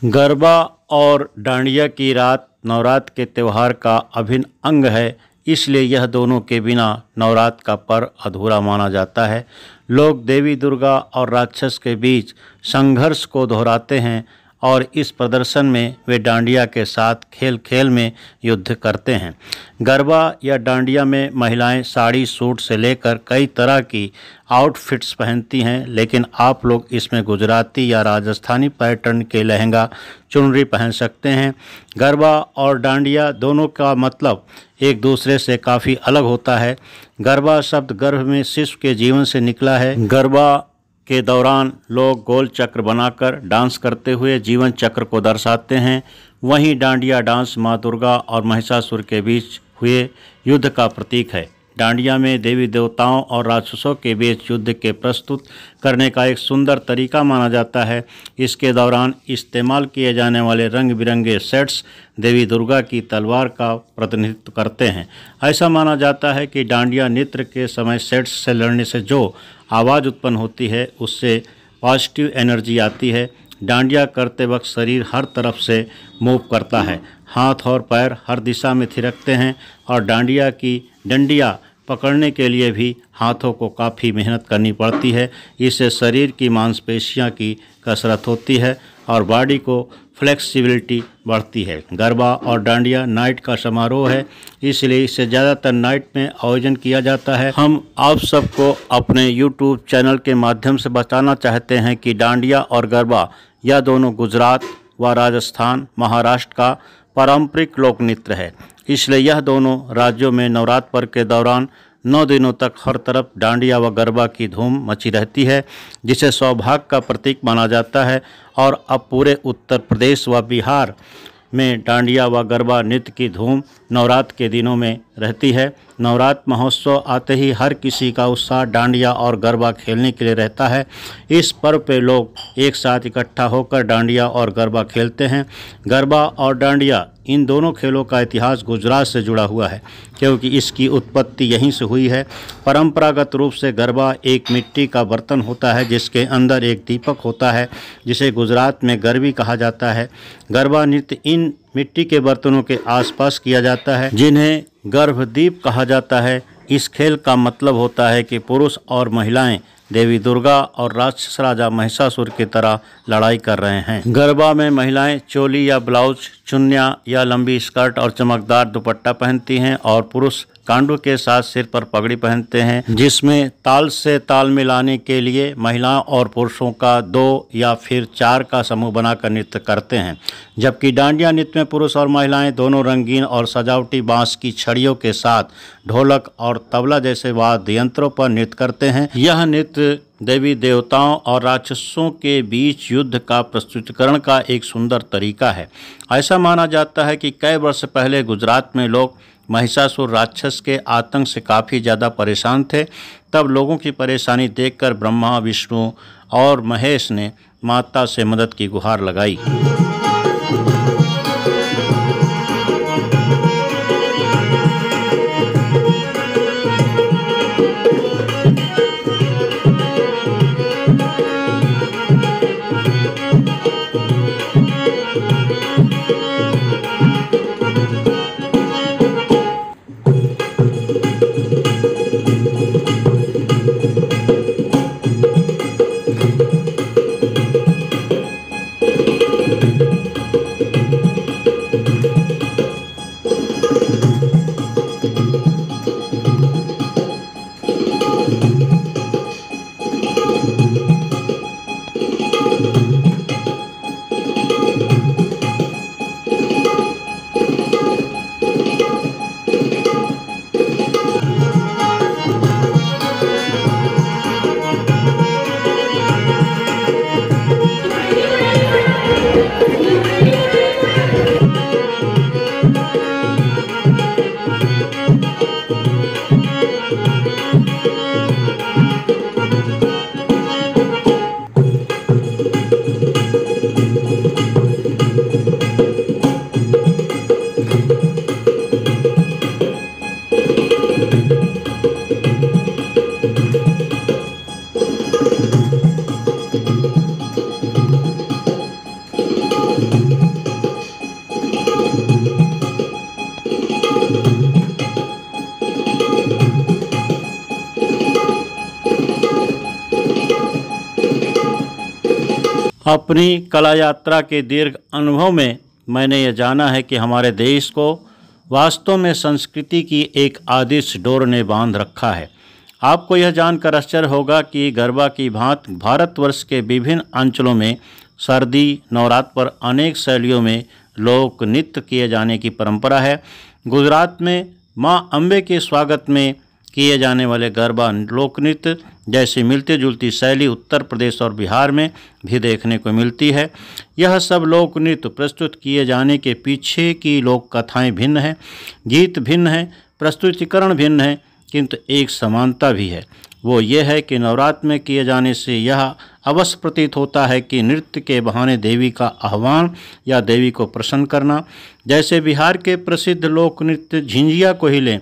गरबा और डांडिया की रात नवरात्र के त्यौहार का अभिन्न अंग है, इसलिए यह दोनों के बिना नवरात्र का पर्व अधूरा माना जाता है। लोग देवी दुर्गा और राक्षस के बीच संघर्ष को दोहराते हैं और इस प्रदर्शन में वे डांडिया के साथ खेल खेल में युद्ध करते हैं। गरबा या डांडिया में महिलाएं साड़ी सूट से लेकर कई तरह की आउटफिट्स पहनती हैं, लेकिन आप लोग इसमें गुजराती या राजस्थानी पैटर्न के लहंगा चुनरी पहन सकते हैं। गरबा और डांडिया दोनों का मतलब एक दूसरे से काफ़ी अलग होता है। गरबा शब्द गर्भ में शिशु के जीवन से निकला है। गरबा के दौरान लोग गोल चक्र बनाकर डांस करते हुए जीवन चक्र को दर्शाते हैं। वहीं डांडिया डांस माँ दुर्गा और महिषासुर के बीच हुए युद्ध का प्रतीक है। डांडिया में देवी देवताओं और राक्षसों के बीच युद्ध के प्रस्तुत करने का एक सुंदर तरीका माना जाता है। इसके दौरान इस्तेमाल किए जाने वाले रंग बिरंगे सेट्स देवी दुर्गा की तलवार का प्रतिनिधित्व करते हैं। ऐसा माना जाता है कि डांडिया नृत्य के समय सेट्स से लड़ने से जो आवाज़ उत्पन्न होती है उससे पॉजिटिव एनर्जी आती है। डांडिया करते वक्त शरीर हर तरफ से मूव करता है, हाथ और पैर हर दिशा में थिरकते हैं और डांडिया की डंडिया पकड़ने के लिए भी हाथों को काफ़ी मेहनत करनी पड़ती है। इससे शरीर की मांसपेशियां की कसरत होती है और बॉडी को फ्लेक्सिबिलिटी बढ़ती है। गरबा और डांडिया नाइट का समारोह है, इसलिए इसे ज़्यादातर नाइट में आयोजन किया जाता है। हम आप सबको अपने यूट्यूब चैनल के माध्यम से बताना चाहते हैं कि डांडिया और गरबा यह दोनों गुजरात व राजस्थान, महाराष्ट्र का पारंपरिक लोक नृत्य है। इसलिए यह दोनों राज्यों में नवरात्र पर्व के दौरान 9 दिनों तक हर तरफ डांडिया व गरबा की धूम मची रहती है, जिसे सौभाग्य का प्रतीक माना जाता है। और अब पूरे उत्तर प्रदेश व बिहार में डांडिया व गरबा नृत्य की धूम नवरात्र के दिनों में रहती है। नवरात्र महोत्सव आते ही हर किसी का उत्साह डांडिया और गरबा खेलने के लिए रहता है। इस पर्व पे लोग एक साथ इकट्ठा होकर डांडिया और गरबा खेलते हैं। गरबा और डांडिया इन दोनों खेलों का इतिहास गुजरात से जुड़ा हुआ है, क्योंकि इसकी उत्पत्ति यहीं से हुई है। परंपरागत रूप से गरबा एक मिट्टी का बर्तन होता है जिसके अंदर एक दीपक होता है, जिसे गुजरात में गरबी कहा जाता है। गरबा नृत्य इन मिट्टी के बर्तनों के आसपास किया जाता है, जिन्हें गर्भदीप कहा जाता है। इस खेल का मतलब होता है कि पुरुष और महिलाएं देवी दुर्गा और राक्षस राजा महिषासुर की तरह लड़ाई कर रहे हैं। गरबा में महिलाएं चोली या ब्लाउज, चुन्निया या लंबी स्कर्ट और चमकदार दुपट्टा पहनती हैं और पुरुष कांडू के साथ सिर पर पगड़ी पहनते हैं, जिसमें ताल से ताल मिलाने के लिए महिलाओं और पुरुषों का 2 या फिर 4 का समूह बनाकर नृत्य करते हैं। जबकि डांडिया नृत्य में पुरुष और महिलाएं दोनों रंगीन और सजावटी बांस की छड़ियों के साथ ढोलक और तबला जैसे वाद्य यंत्रों पर नृत्य करते हैं। यह नृत्य देवी देवताओं और राक्षसों के बीच युद्ध का प्रस्तुतिकरण का एक सुंदर तरीका है। ऐसा माना जाता है कि कई वर्ष पहले गुजरात में लोग महिषासुर राक्षस के आतंक से काफ़ी ज़्यादा परेशान थे। तब लोगों की परेशानी देखकर ब्रह्मा, विष्णु और महेश ने माता से मदद की गुहार लगाई। अपनी कला यात्रा के दीर्घ अनुभव में मैंने यह जाना है कि हमारे देश को वास्तव में संस्कृति की एक आदर्श डोर ने बांध रखा है। आपको यह जानकर आश्चर्य होगा कि गरबा की भांति भारतवर्ष के विभिन्न अंचलों में सर्दी नवरात्र पर अनेक शैलियों में लोक नृत्य किए जाने की परंपरा है। गुजरात में मां अम्बे के स्वागत में किए जाने वाले गरबा लोक नृत्य जैसी मिलती जुलती शैली उत्तर प्रदेश और बिहार में भी देखने को मिलती है। यह सब लोक नृत्य प्रस्तुत किए जाने के पीछे की लोक कथाएँ भिन्न हैं, गीत भिन्न हैं, प्रस्तुतिकरण भिन्न है, किंतु एक समानता भी है। वो ये है कि नवरात्र में किए जाने से यह अवश्य प्रतीत होता है कि नृत्य के बहाने देवी का आह्वान या देवी को प्रसन्न करना। जैसे बिहार के प्रसिद्ध लोक नृत्य झिंझिया को ही लें,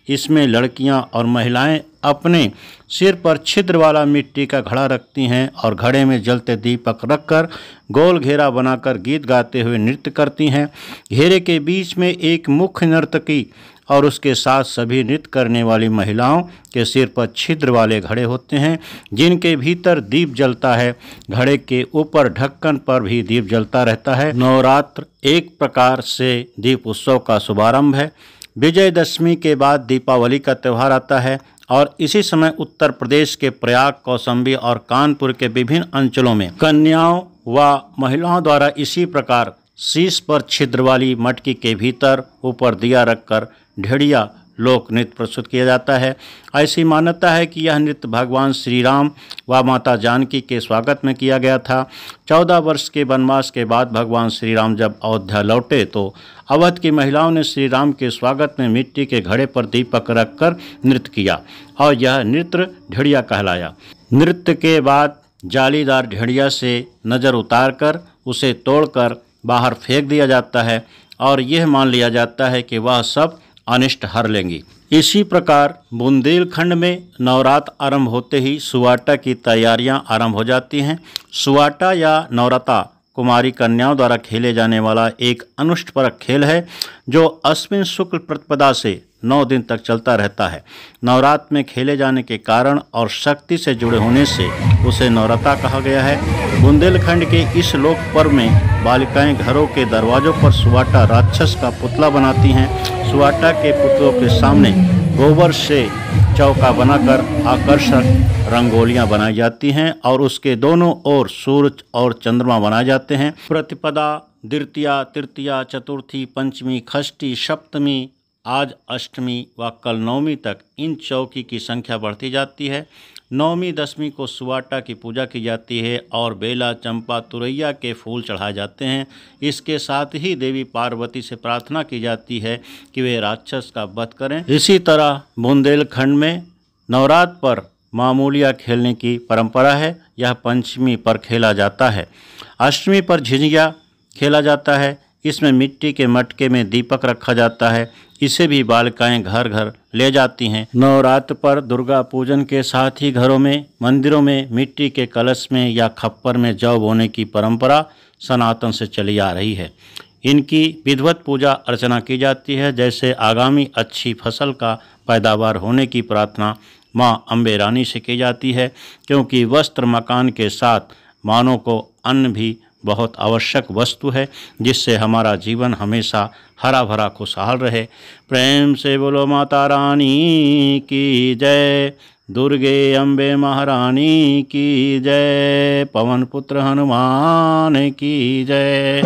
इसमें लड़कियां और महिलाएं अपने सिर पर छिद्र वाला मिट्टी का घड़ा रखती हैं और घड़े में जलते दीपक रखकर गोल घेरा बनाकर गीत गाते हुए नृत्य करती हैं। घेरे के बीच में एक मुख्य नर्तकी और उसके साथ सभी नृत्य करने वाली महिलाओं के सिर पर छिद्र वाले घड़े होते हैं, जिनके भीतर दीप जलता है। घड़े के ऊपर ढक्कन पर भी दीप जलता रहता है। नवरात्र एक प्रकार से दीप उत्सव का शुभारंभ है। विजयदशमी के बाद दीपावली का त्यौहार आता है और इसी समय उत्तर प्रदेश के प्रयाग, कौशाम्बी और कानपुर के विभिन्न अंचलों में कन्याओं व महिलाओं द्वारा इसी प्रकार शीश पर छिद्र वाली मटकी के भीतर ऊपर दिया रखकर ढेड़िया लोक नृत्य प्रस्तुत किया जाता है। ऐसी मान्यता है कि यह नृत्य भगवान श्री राम व माता जानकी के स्वागत में किया गया था। 14 वर्ष के वनवास के बाद भगवान श्री राम जब अयोध्या लौटे तो अवध की महिलाओं ने श्री राम के स्वागत में मिट्टी के घड़े पर दीपक रखकर नृत्य किया और यह नृत्य ढेड़िया कहलाया। नृत्य के बाद जालीदार ढेड़िया से नज़र उतारकर उसे तोड़कर बाहर फेंक दिया जाता है और यह मान लिया जाता है कि वह सब अनिष्ट हर लेंगी। इसी प्रकार बुंदेलखंड में नवरात्र आरंभ होते ही सुवाटा की तैयारियां आरंभ हो जाती हैं। सुवाटा या नवरता कुमारी कन्याओं द्वारा खेले जाने वाला एक अनुष्ठपरक खेल है जो अश्विन शुक्ल प्रतिपदा से 9 दिन तक चलता रहता है। नवरात्र में खेले जाने के कारण और शक्ति से जुड़े होने से उसे नवरता कहा गया है। बुंदेलखंड के इस लोक पर्व में बालिकाएं घरों के दरवाजों पर सुवाटा राक्षस का पुतला बनाती हैं। सुवाटा के पुतलों के सामने गोबर से चौका बनाकर आकर्षक रंगोलियां बनाई जाती हैं और उसके दोनों ओर सूरज और चंद्रमा बनाए जाते हैं। प्रतिपदा, द्वितीया, तृतीया, चतुर्थी, पंचमी, षष्ठी, सप्तमी, आज अष्टमी व कल नवमी तक इन चौकी की संख्या बढ़ती जाती है। नवमी दशमी को सुवाटा की पूजा की जाती है और बेला, चंपा, तुरैया के फूल चढ़ाए जाते हैं। इसके साथ ही देवी पार्वती से प्रार्थना की जाती है कि वे राक्षस का वध करें। इसी तरह बुंदेलखंड में नवरात्र पर मामूलिया खेलने की परंपरा है। यह पंचमी पर खेला जाता है। अष्टमी पर झिझिया खेला जाता है। इसमें मिट्टी के मटके में दीपक रखा जाता है। इसे भी बालिकाएं घर घर ले जाती हैं। नवरात्र पर दुर्गा पूजन के साथ ही घरों में, मंदिरों में मिट्टी के कलश में या खप्पर में जौ बोने की परंपरा सनातन से चली आ रही है। इनकी विधिवत पूजा अर्चना की जाती है। जैसे आगामी अच्छी फसल का पैदावार होने की प्रार्थना माँ अम्बे रानी से की जाती है, क्योंकि वस्त्र मकान के साथ मानव को अन्न भी बहुत आवश्यक वस्तु है, जिससे हमारा जीवन हमेशा हरा भरा खुशहाल रहे। प्रेम से बोलो माता रानी की जय, दुर्गे अम्बे महारानी की जय, पवन पुत्र हनुमान की जय।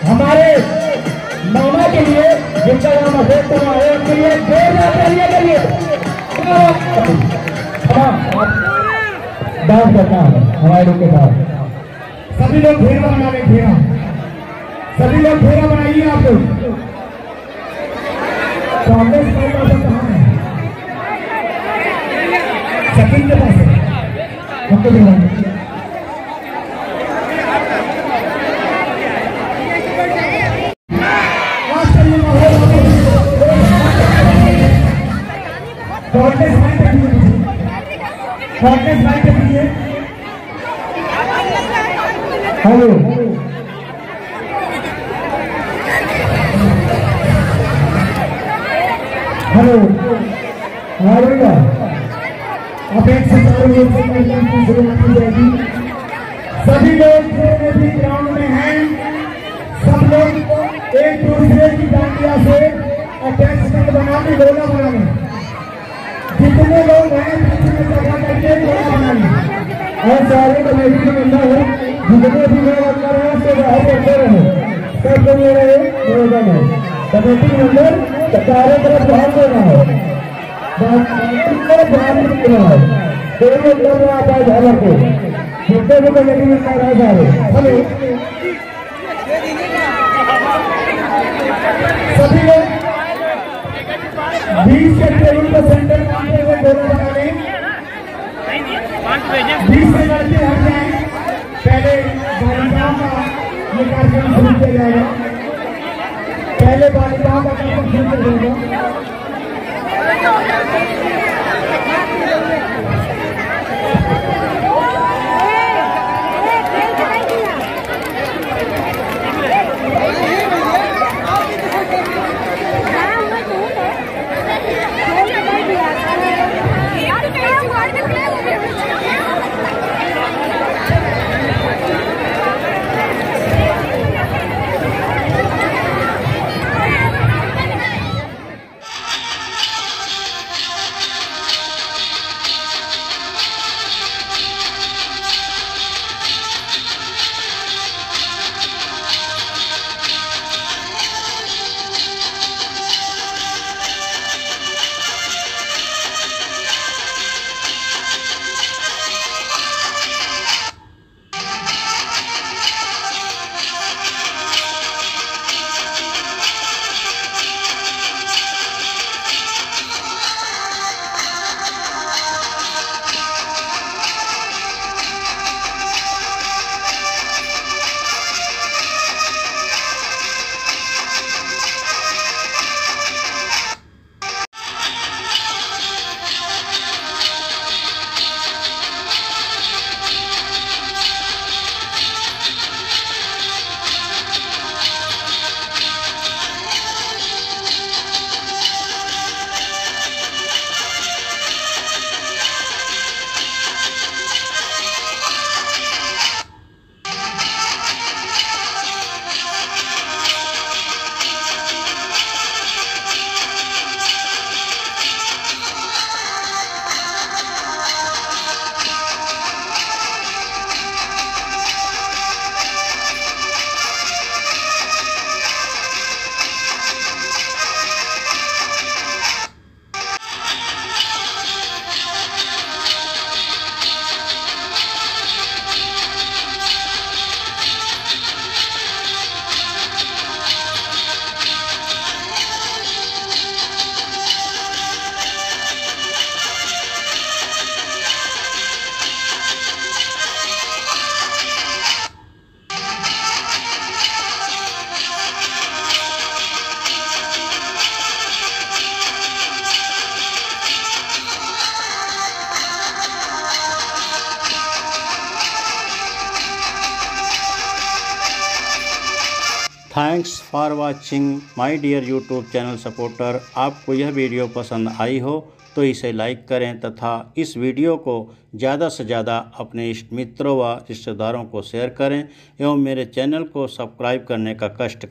हमारे मामा के लिए जिनका नाम अशोक कुमार है उनके लिए जोरदार तालियां करिए। डांस करना है हमारे लोग के साथ। सभी लोग घेरा बना रहे, घेरा सभी लोग घेरा बनाइए। आप लोग कांग्रेस कहाँ है? सचिन के पास है। उनको दिखाएंगे। कांग्रेस लाइन पे दीजिए। हेलो हेलो आएगा। अब एक से चारों लोग की शुरुआत की जाएगी। सभी लोग जो भी ग्राउंड में हैं, सब लोग एक दूसरे की डांडिया से अटैचमेंट बना के गोला बना लें। जितने लोग हैं और सारे कमेटी के मेंबर हैं, जितने भी लोग अंदर हैं उसके बाहर करते रहे। सबको मेरा निवेदन है, कमेटी मेंबर चारों तरफ बाहर देना है, दोनों तरफ आता है झालर को। जितने भी कमेटी मेंबर है सारे हेलो सभी लोग 20 के टेबल को सेंटर मानते हुए गोला बना लें। 20 से लड़के हट जाएं। पहले बालिकाओं का ये कार्यक्रम शुरू किया जाएगा। पहले बालिकाओं का कार्यक्रम शुरू किया जाएगा। Thanks for watching my dear YouTube channel supporter. आपको यह वीडियो पसंद आई हो तो इसे लाइक करें तथा इस वीडियो को ज़्यादा से ज़्यादा अपने इष्ट मित्रों व रिश्तेदारों को शेयर करें एवं मेरे चैनल को सब्सक्राइब करने का कष्ट करें।